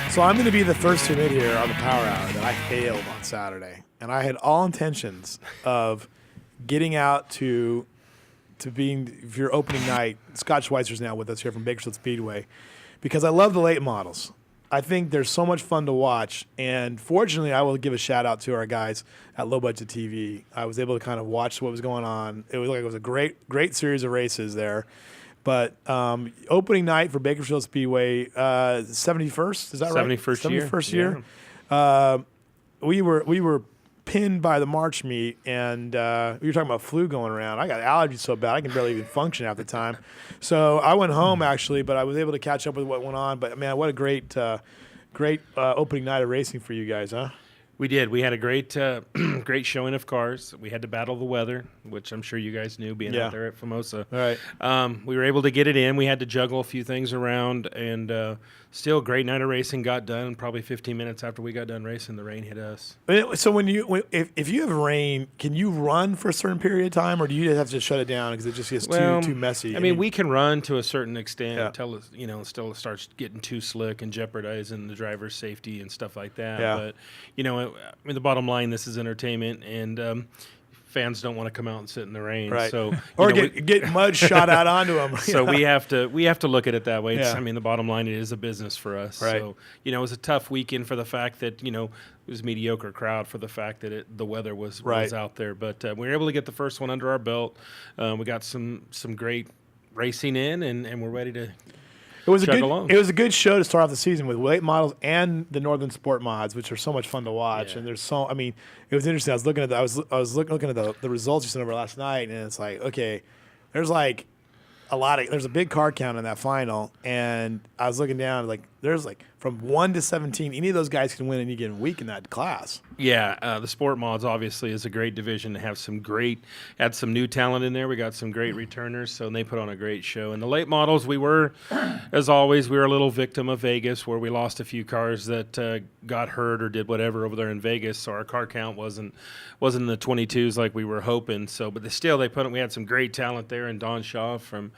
So I'm going to be the first to admit here on the Power Hour that I failed on Saturday, and I had all intentions of getting out to being for your opening night. Scott Schweitzer's now with us here from Bakersfield Speedway, because I love the late models. I think they're so much fun to watch, and fortunately, I will give a shout out to our guys at Low Budget TV. I was able to kind of watch what was going on. It was a great series of races there. But opening night for Bakersfield Speedway, 71st, is that right? 71st year. Yeah. We were pinned by the March meet, and we were talking about flu going around. I got allergies so bad I can barely even function half the time. So I went home actually, but I was able to catch up with what went on. But man, what a great opening night of racing for you guys, huh? We did. We had a great great showing of cars. We had to battle the weather, which I'm sure you guys knew being out there at Famosa. All right. We were able to get it in. We had to juggle a few things around, and still a great night of racing got done. Probably 15 minutes after we got done racing, the rain hit us. So if you have rain, can you run for a certain period of time, or do you just have to shut it down because it just gets too messy? I mean, we can run to a certain extent until still it starts getting too slick and jeopardizing the driver's safety and stuff like that. Yeah. But the bottom line, this is entertainment, and fans don't want to come out and sit in the rain, right? So or get mud shot out onto them. So we have to look at it that way. Yeah. The bottom line, it is a business for us. Right. So it was a tough weekend for the fact that it was a mediocre crowd for the fact that the weather was out there. But we were able to get the first one under our belt. We got some great racing in, and we're ready to. It was a good show to start off the season with late models and the Northern Sport mods, which are so much fun to watch. Yeah. And it was interesting. I was looking at the results you sent over last night, and it's like, okay, there's a big car count in that final, and I was looking down, like there's like from 1 to 17, any of those guys can win any given week in that class. Yeah, the sport mods obviously is a great division to have had some new talent in there. We got some great returners, so they put on a great show. And the late models, as always, we were a little victim of Vegas, where we lost a few cars that got hurt or did whatever over there in Vegas. So our car count wasn't in the 22s like we were hoping. So, but we had some great talent there, and Don Shaw from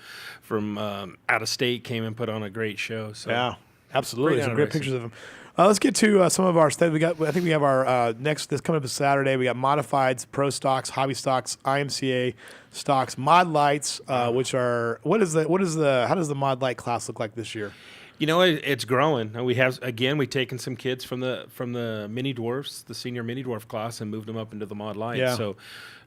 out of state came and put on a great show. So. Yeah. Absolutely, some great pictures of them. Let's get to some of our stuff. I think we have our this coming up Saturday. We got modifieds, pro stocks, hobby stocks, IMCA stocks, mod lights, which are how does the mod light class look like this year? It's growing. We've taken some kids from the mini dwarfs, the senior mini dwarf class, and moved them up into the mod light. Yeah. So,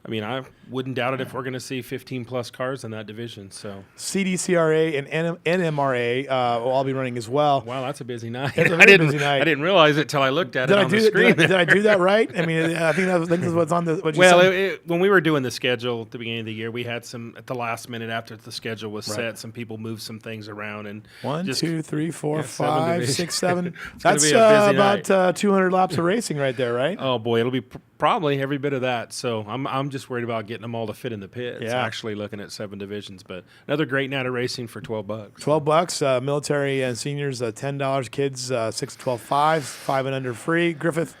I wouldn't doubt it if we're going to see 15 plus cars in that division. So CDCRA and NMRA will all be running as well. Wow, that's a busy night. It's a very busy night. I didn't realize it till I looked at it on the screen. Did I do that right? I think that's what's on the. When we were doing the schedule at the beginning of the year, we had some at the last minute after the schedule was set. Some people moved some things around, and 1, 2, 3, 4, 5, 6, 7. It's That's about 200 laps of racing right there, right? Oh boy, it'll be probably every bit of that. So I'm just worried about getting them all to fit in the pits. Yeah. Actually looking at 7 divisions, but another great night of racing for $12. $12. Military and seniors $10. Kids 6 to 12, 5 and under free. Griffith.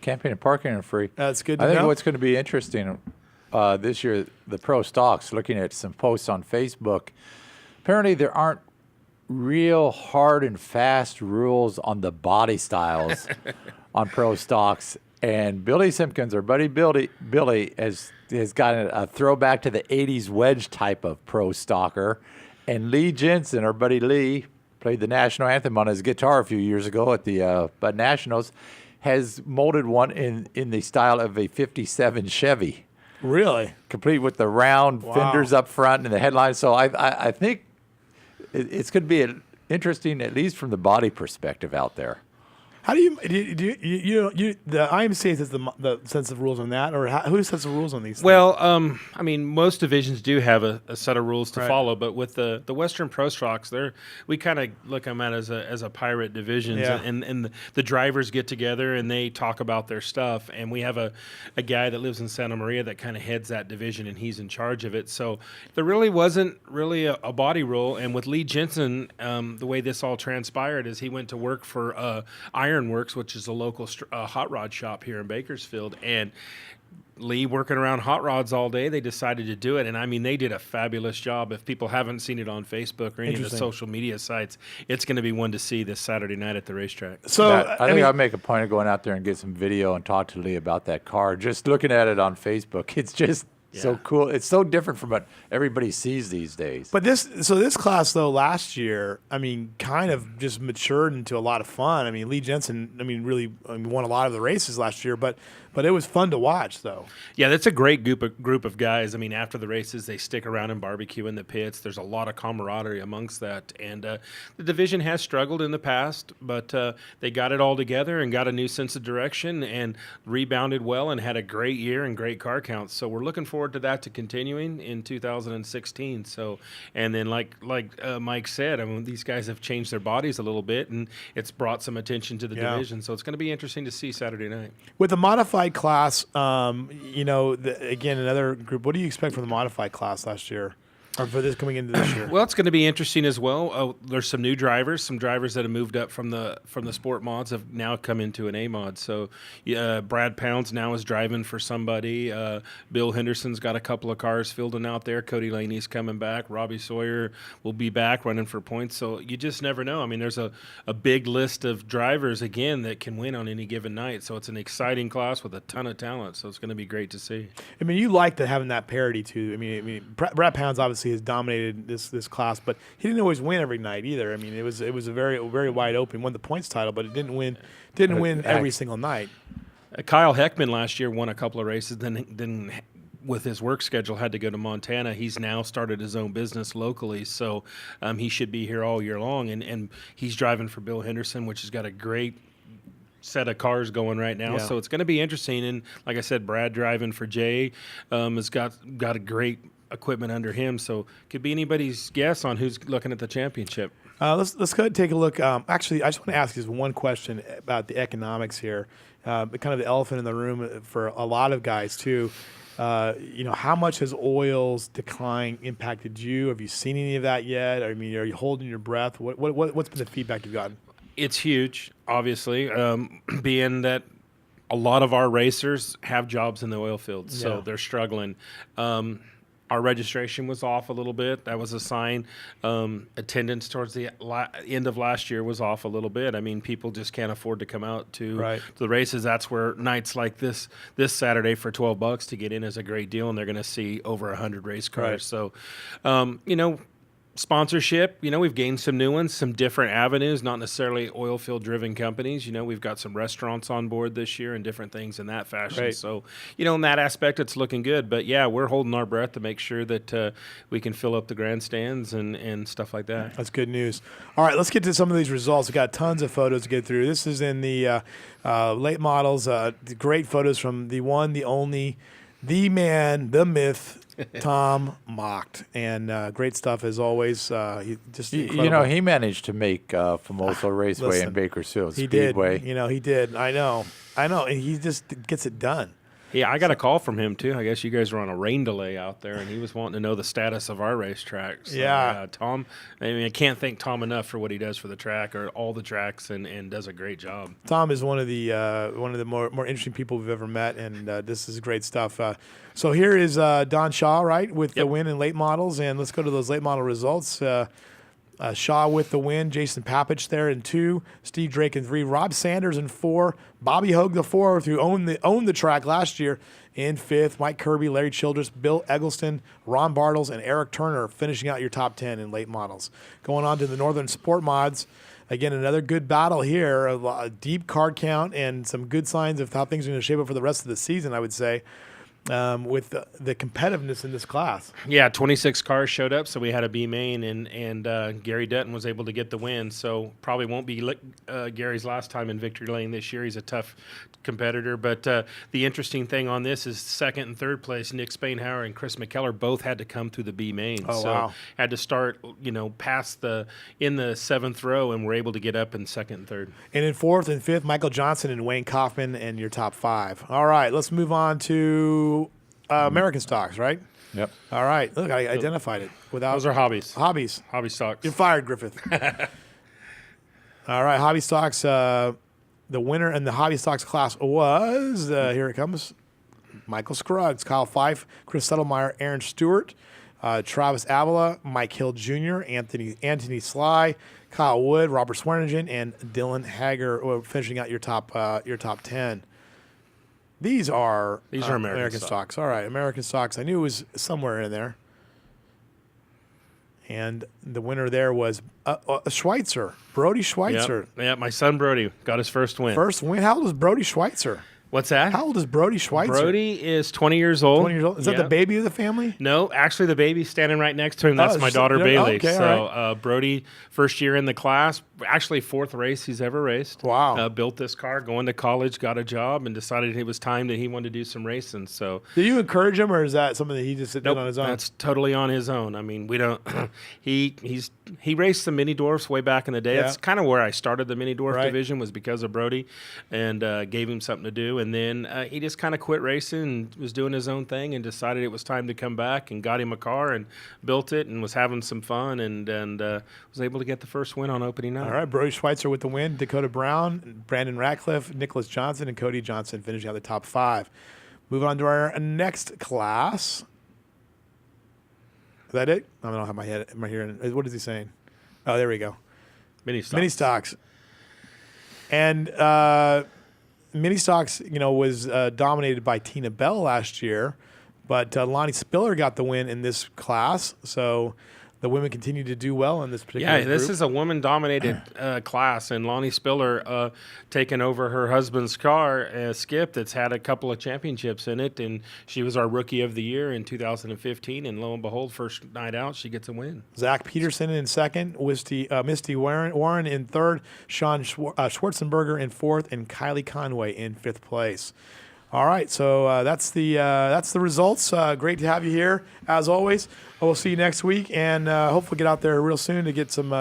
Camping and parking are free. That's good to I think know. what's going to be interesting this year, the pro stocks, looking at some posts on Facebook, apparently there aren't real hard and fast rules on the body styles on pro stocks. And Billy Simpkins, our buddy Billy has got a throwback to the 80s wedge type of pro stocker. And Lee Jensen, our buddy Lee, played the national anthem on his guitar a few years ago at the Bud Nationals, has molded one in the style of a 57 Chevy. Really? Complete with the round fenders up front and the headlines. So I think it's going to be interesting, at least from the body perspective out there. How do you the IMCA sets the sets of rules on that, or who sets the rules on these things? Well, most divisions do have a set of rules to follow, but with the Western Pro Stocks, we kind of look them at as a pirate division, and the drivers get together and they talk about their stuff, and we have a guy that lives in Santa Maria that kind of heads that division, and he's in charge of it. So there really wasn't a body rule, and with Lee Jensen, the way this all transpired is he went to work for Ironworks, which is a local hot rod shop here in Bakersfield, and Lee working around hot rods all day, they decided to do it. And I mean, they did a fabulous job. If people haven't seen it on Facebook or any of the social media sites, it's going to be one to see this Saturday night at the racetrack. So I think I'll make a point of going out there and get some video and talk to Lee about that car. Just looking at it on Facebook, it's just so cool. It's so different from what everybody sees these days. But this class though last year, I mean, kind of just matured into a lot of fun. I mean, Lee Jensen, really won a lot of the races last year, but it was fun to watch though. Yeah, that's a great group of guys. I mean, after the races, they stick around and barbecue in the pits. There's a lot of camaraderie amongst that, and the division has struggled in the past, but they got it all together and got a new sense of direction and rebounded well and had a great year and great car counts. So we're looking forward to that to continuing in 2016. So, and then like Mike said, I mean, these guys have changed their bodies a little bit, and it's brought some attention to the division. So it's going to be interesting to see Saturday night. With the modified class, again, another group. What do you expect from the modified class last year? Or for this coming into this year? Well, it's going to be interesting as well. There's some new drivers, some drivers that have moved up from the sport mods have now come into an A mod. So Brad Pounds now is driving for somebody. Bill Henderson's got a couple of cars fielding out there. Cody Laney's coming back. Robbie Sawyer will be back running for points. So you just never know. I mean, there's a big list of drivers, again, that can win on any given night. So it's an exciting class with a ton of talent. So it's going to be great to see. I mean, you like having that parity too. I mean, Brad Pounds obviously has dominated this class, but he didn't always win every night either. I mean, it was a very wide open. Won the points title, but it didn't win every single night. Kyle Heckman last year won a couple of races. Then with his work schedule, had to go to Montana. He's now started his own business locally, so he should be here all year long. And he's driving for Bill Henderson, which has got a great set of cars going right now. So it's going to be interesting. And like I said, Brad driving for Jay has got a great equipment under him, so could be anybody's guess on who's looking at the championship. Let's go ahead and take a look. Actually, I just want to ask you one question about the economics here. Kind of the elephant in the room for a lot of guys too. How much has oil's decline impacted you? Have you seen any of that yet? I mean, are you holding your breath? What's been the feedback you've gotten? It's huge, obviously, being that a lot of our racers have jobs in the oil fields, so they're struggling. Our registration was off a little bit. That was a sign. Attendance towards the end of last year was off a little bit. I mean, people just can't afford to come out to the races. That's where nights like this Saturday for $12 to get in is a great deal, and they're going to see over 100 race cars. So, sponsorship, we've gained some new ones, some different avenues, not necessarily oil field driven companies. We've got some restaurants on board this year and different things in that fashion. So, in that aspect, it's looking good. But yeah, we're holding our breath to make sure that we can fill up the grandstands and stuff like that. That's good news. All right, let's get to some of these results. We've got tons of photos to get through. This is in the late models. Great photos from the one, the only, the man, the myth, Tom Mocked, and great stuff as always. He just incredible. He managed to make Famoso Raceway in Bakersfield Speedway. He did. I know, and he just gets it done. Yeah, I got a call from him too. I guess you guys were on a rain delay out there, and he was wanting to know the status of our racetrack. So, Tom. I mean, I can't thank Tom enough for what he does for the track or all the tracks, and does a great job. Tom is one of the more interesting people we've ever met, and this is great stuff. So here is Don Shaw, right, with the win in late models, and let's go to those late model results. Shaw with the win, Jason Papich there in 2, Steve Drake in 3, Rob Sanders in 4, Bobby Hogue the 4th, who owned the track last year, in 5th, Mike Kirby, Larry Childress, Bill Eggleston, Ron Bartles, and Eric Turner finishing out your top 10 in late models. Going on to the Northern Sport Mods. Again, another good battle here, a deep card count and some good signs of how things are going to shape up for the rest of the season, I would say. With the competitiveness in this class. Yeah, 26 cars showed up, so we had a B main, and Gary Dutton was able to get the win. So probably won't be Gary's last time in victory lane this year. He's a tough competitor, but the interesting thing on this is second and third place, Nick Spainhauer and Chris McKellar both had to come through the B main. Had to start, past in the 7th row, and were able to get up in second and third. And in 4th and 5th, Michael Johnson and Wayne Kaufman and your top 5. All right, let's move on to American stocks, right? Yep. All right. Look, I identified it. Those are hobbies. Hobby stocks. You're fired, Griffith. All right, hobby stocks. The winner in the hobby stocks class was here it comes. Michael Scruggs, Kyle Fife, Chris Settlemeyer, Aaron Stewart, Travis Avila, Mike Hill Jr., Anthony Sly, Kyle Wood, Robert Swearingen, and Dylan Hager, finishing out your top 10. These are American stocks. All right, American stocks. I knew it was somewhere in there. And the winner there was Schweitzer, Brody Schweitzer. Yeah, my son Brody got his first win. First win. How old is Brody Schweitzer? What's that? How old is Brody Schweitzer? Brody is 20 years old. 20 years old. Is that the baby of the family? No, actually, the baby's standing right next to him. That's my daughter, Bailey. Okay, so Brody, first year in the class, actually fourth race he's ever raced. Wow. Built this car, going to college, got a job, and decided it was time that he wanted to do some racing. So, do you encourage him, or is that something that he just did on his own? That's totally on his own. I mean, we don't. He raced the mini dwarfs way back in the day. Yeah. That's kind of where I started the mini dwarf division, was because of Brody, and gave him something to do. And then he just kind of quit racing and was doing his own thing, and decided it was time to come back, and got him a car and built it, and was having some fun, and was able to get the first win on opening night. All right, Brody Schweitzer with the win. Dakota Brown, Brandon Ratcliffe, Nicholas Johnson, and Cody Johnson finishing out the top 5. Moving on to our next class. Is that it? I don't have my head. Am I hearing? What is he saying? Oh, there we go. Mini stocks. Mini stocks. And mini stocks, was dominated by Tina Bell last year, but Lonnie Spiller got the win in this class. So the women continue to do well in this particular group. This is a woman-dominated class, and Lonnie Spiller taking over her husband's car, Skip, that's had a couple of championships in it, and she was our Rookie of the Year in 2015, and lo and behold, first night out, she gets a win. Zach Peterson in second, Misty Warren in third, Sean Schwarzenberger in fourth, and Kylie Conway in fifth place. All right, so that's the results. Great to have you here, as always. We'll see you next week, and hopefully get out there real soon to get some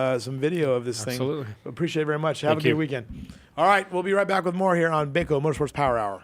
video of this thing. Absolutely. Appreciate it very much. Have Thank a good you. weekend. All right, we'll be right back with more here on Baco Motorsports Power Hour.